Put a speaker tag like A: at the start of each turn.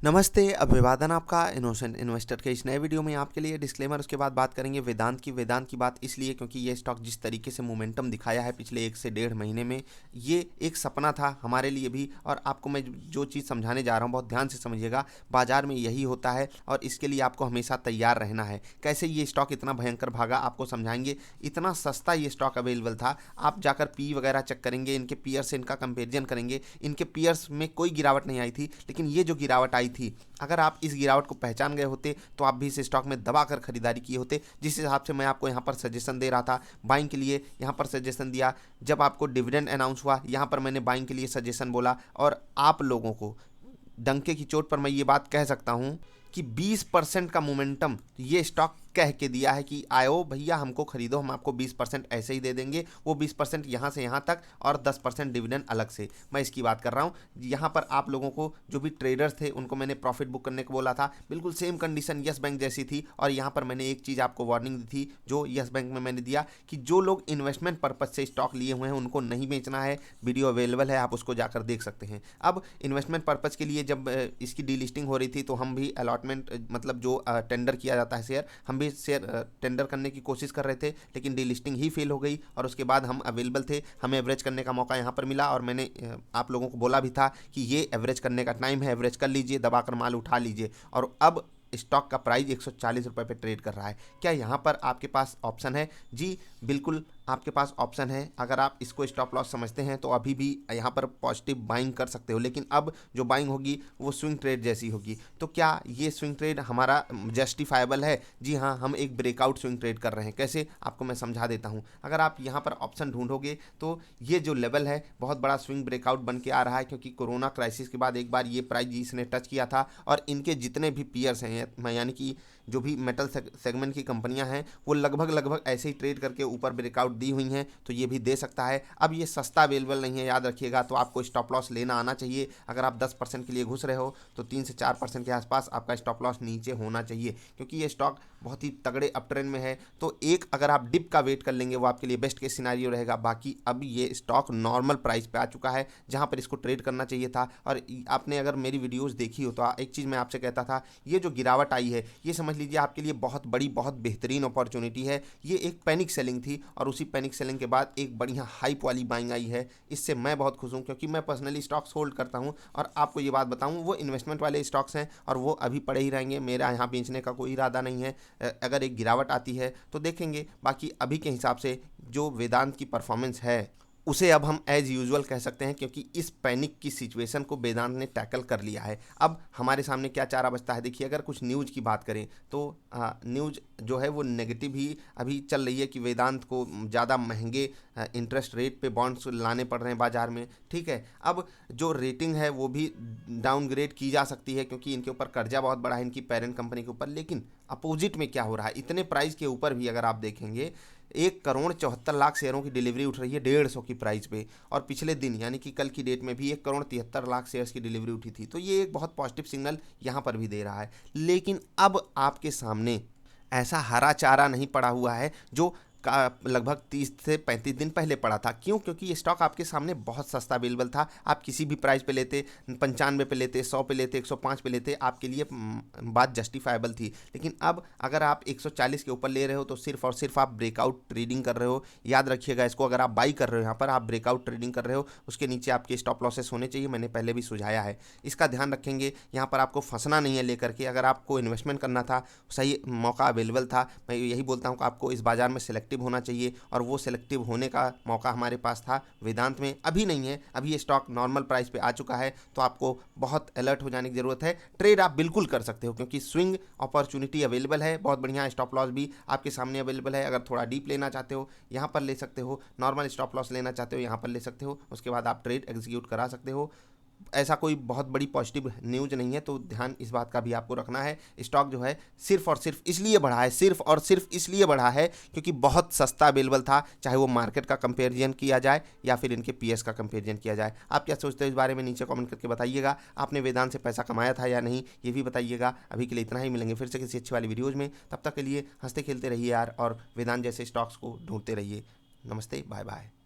A: नमस्ते, अभिवादन आपका इनोसेंट इन्वेस्टर के इस नए वीडियो में आपके लिए डिस्क्लेमर। उसके बाद बात करेंगे वेदांत की बात इसलिए क्योंकि ये स्टॉक जिस तरीके से मोमेंटम दिखाया है पिछले 1 से 1.5 महीने में, ये एक सपना था हमारे लिए भी। और आपको मैं जो चीज़ समझाने जा रहा हूँ बहुत ध्यान से समझिएगा। बाजार में यही होता है और इसके लिए आपको हमेशा तैयार रहना है। कैसे ये स्टॉक इतना भयंकर भागा आपको समझाएंगे। इतना सस्ता ये स्टॉक अवेलेबल था, आप जाकर पी वगैरह चेक करेंगे, इनके पीयर्स से इनका कंपेरिजन करेंगे, इनके पीयर्स में कोई गिरावट नहीं आई थी। लेकिन ये जो गिरावट आई थी, अगर आप इस गिरावट को पहचान गए होते तो आप भी इस स्टॉक में दबाकर खरीदारी किए होते। जिस हिसाब से मैं आपको यहाँ पर सजेशन दे रहा था बाइंग के लिए, यहाँ पर सजेशन दिया। जब आपको डिविडेंड अनाउंस हुआ, यहाँ पर मैंने बाइंग के लिए सजेशन बोला। और आप लोगों को डंके की चोट पर मैं ये बात कह सकता हूँ कि 20% का मोमेंटम ये स्टॉक कह के दिया है कि आयो भैया हमको खरीदो, हम आपको 20% ऐसे ही दे देंगे। वो 20% यहाँ से यहाँ तक और 10% डिविडेंड अलग से, मैं इसकी बात कर रहा हूँ। यहाँ पर आप लोगों को जो भी ट्रेडर्स थे उनको मैंने प्रॉफिट बुक करने को बोला था, बिल्कुल सेम कंडीशन यस बैंक जैसी थी। और यहाँ पर मैंने एक चीज़ आपको वार्निंग दी थी जो यस बैंक में मैंने दिया कि जो लोग इन्वेस्टमेंट पर्पज से स्टॉक लिए हुए हैं उनको नहीं बेचना है। वीडियो अवेलेबल है, आप उसको जाकर देख सकते हैं। अब इन्वेस्टमेंट पर्पज़ के लिए जब इसकी डीलिस्टिंग हो रही थी तो हम भी अलॉटमेंट मतलब जो टेंडर किया जाता है शेयर, हम भी शेयर टेंडर करने की कोशिश कर रहे थे, लेकिन डीलिस्टिंग ही फेल हो गई। और उसके बाद हम अवेलेबल थे, हमें एवरेज करने का मौका यहाँ पर मिला। और मैंने आप लोगों को बोला भी था कि ये एवरेज करने का टाइम है, एवरेज कर लीजिए, दबाकर माल उठा लीजिए। और अब स्टॉक का प्राइस 140 रुपये पे ट्रेड कर रहा है। क्या यहाँ पर आपके पास ऑप्शन है? जी बिल्कुल आपके पास ऑप्शन है। अगर आप इसको स्टॉप लॉस समझते हैं तो अभी भी यहाँ पर पॉजिटिव बाइंग कर सकते हो, लेकिन अब जो बाइंग होगी वो स्विंग ट्रेड जैसी होगी। तो क्या ये स्विंग ट्रेड हमारा जस्टिफाइबल है? जी हाँ, हम एक ब्रेकआउट स्विंग ट्रेड कर रहे हैं। कैसे, आपको मैं समझा देता हूँ। अगर आप यहाँ पर ऑप्शन ढूंढोगे तो ये जो लेवल है बहुत बड़ा स्विंग ब्रेकआउट बन के आ रहा है, क्योंकि कोरोना क्राइसिस के बाद एक बार ये प्राइस इसने टच किया था। और इनके जितने भी पीयर्स हैं, मैं यानी कि जो भी मेटल सेगमेंट की कंपनियां हैं, वो लगभग ऐसे ही ट्रेड करके ऊपर ब्रेकआउट दी हुई हैं। तो ये भी दे सकता है। अब ये सस्ता अवेलेबल नहीं है, याद रखिएगा। तो आपको स्टॉप लॉस लेना आना चाहिए। अगर आप 10% के लिए घुस रहे हो तो 3 से 4% के आसपास आपका स्टॉप लॉस नीचे होना चाहिए, क्योंकि ये स्टॉक बहुत ही तगड़े अप ट्रेंड में है। तो एक अगर आप डिप का वेट कर लेंगे वो आपके लिए बेस्ट केस सिनारियो रहेगा। बाकी अब ये स्टॉक नॉर्मल प्राइस पे आ चुका है जहाँ पर इसको ट्रेड करना चाहिए था। और आपने अगर मेरी वीडियोस देखी हो तो एक चीज़ मैं आपसे कहता था, ये जो गिरावट आई है ये समझ लीजिए आपके लिए बहुत बड़ी, बहुत बेहतरीन अपॉर्चुनिटी है। ये एक पैनिक सेलिंग थी और उसी पैनिक सेलिंग के बाद एक बढ़िया हाइप वाली बाइंग आई है। इससे मैं बहुत खुश हूँ, क्योंकि मैं पर्सनली स्टॉक्स होल्ड करता हूँ। और आपको ये बात बताऊँ, वो इन्वेस्टमेंट वाले स्टॉक्स हैं और वो अभी पड़े ही रहेंगे। मेरा यहाँ बेचने का कोई इरादा नहीं है। अगर एक गिरावट आती है तो देखेंगे। बाकी अभी के हिसाब से जो वेदांत की परफॉर्मेंस है उसे अब हम एज यूजुअल कह सकते हैं, क्योंकि इस पैनिक की सिचुएशन को वेदांत ने टैकल कर लिया है। अब हमारे सामने क्या चारा बचता है? देखिए, अगर कुछ न्यूज़ की बात करें तो न्यूज़ जो है वो नेगेटिव ही अभी चल रही है कि वेदांत को ज़्यादा महंगे इंटरेस्ट रेट पे बॉन्ड्स लाने पड़ रहे हैं बाजार में। ठीक है, अब जो रेटिंग है वो भी डाउनग्रेड की जा सकती है, क्योंकि इनके ऊपर कर्जा बहुत बड़ा है इनकी पेरेंट कंपनी के ऊपर। लेकिन अपोजिट में क्या हो रहा है, इतने प्राइस के ऊपर भी अगर आप देखेंगे 1,74,00,000 शेयरों की डिलीवरी उठ रही है 150 की प्राइस पे। और पिछले दिन यानी कि कल की डेट में भी 1,73,00,000 शेयर्स की डिलीवरी उठी थी। तो ये एक बहुत पॉजिटिव सिग्नल यहाँ पर भी दे रहा है। लेकिन अब आपके सामने ऐसा हरा चारा नहीं पड़ा हुआ है जो का लगभग 30 से 35 दिन पहले पड़ा था। क्यों? क्योंकि ये स्टॉक आपके सामने बहुत सस्ता अवेलेबल था। आप किसी भी प्राइस पे लेते, 95 पे लेते, 100 पे लेते, 105 पे लेते, आपके लिए बात जस्टिफाइबल थी। लेकिन अब अगर आप 140 के ऊपर ले रहे हो तो सिर्फ और सिर्फ आप ब्रेकआउट ट्रेडिंग कर रहे हो। याद रखिएगा इसको, अगर आप बाई कर रहे हो यहाँ पर, आप ब्रेकआउट ट्रेडिंग कर रहे हो, उसके नीचे आपके स्टॉप लॉसेस होने चाहिए। मैंने पहले भी सुझाया है, इसका ध्यान रखेंगे। यहाँ पर आपको फंसना नहीं है लेकर के। अगर आपको इन्वेस्टमेंट करना था, सही मौका अवेलेबल था। मैं यही बोलता हूँ कि आपको इस बाजार में सिलेक्टिव होना चाहिए, और वो सिलेक्टिव होने का मौका हमारे पास था, वेदांत में अभी नहीं है। अभी ये स्टॉक नॉर्मल प्राइस पे आ चुका है, तो आपको बहुत अलर्ट हो जाने की ज़रूरत है। ट्रेड आप बिल्कुल कर सकते हो, क्योंकि स्विंग अपॉर्चुनिटी अवेलेबल है, बहुत बढ़िया। स्टॉप लॉस भी आपके सामने अवेलेबल है। अगर थोड़ा डीप लेना चाहते हो यहाँ पर ले सकते हो, नॉर्मल स्टॉप लॉस लेना चाहते हो यहाँ पर ले सकते हो। उसके बाद आप ट्रेड एग्जीक्यूट करा सकते हो। ऐसा कोई बहुत बड़ी पॉजिटिव न्यूज़ नहीं है, तो ध्यान इस बात का भी आपको रखना है। स्टॉक जो है सिर्फ और सिर्फ इसलिए बढ़ा है, सिर्फ और सिर्फ इसलिए बढ़ा है क्योंकि बहुत सस्ता अवेलेबल था। चाहे वो मार्केट का कंपेरिजन किया जाए या फिर इनके पीएस का कंपेरिजन किया जाए। आप क्या सोचते हो इस बारे में? नीचे कमेंट करके बताइएगा। आपने वेदांत से पैसा कमाया था या नहीं, ये भी बताइएगा। अभी के लिए इतना ही, मिलेंगे फिर से किसी अच्छी वाली वीडियोज़ में। तब तक के लिए हंसते खेलते रहिए यार, और वेदांत जैसे स्टॉक्स को ढूंढते रहिए। नमस्ते, बाय बाय।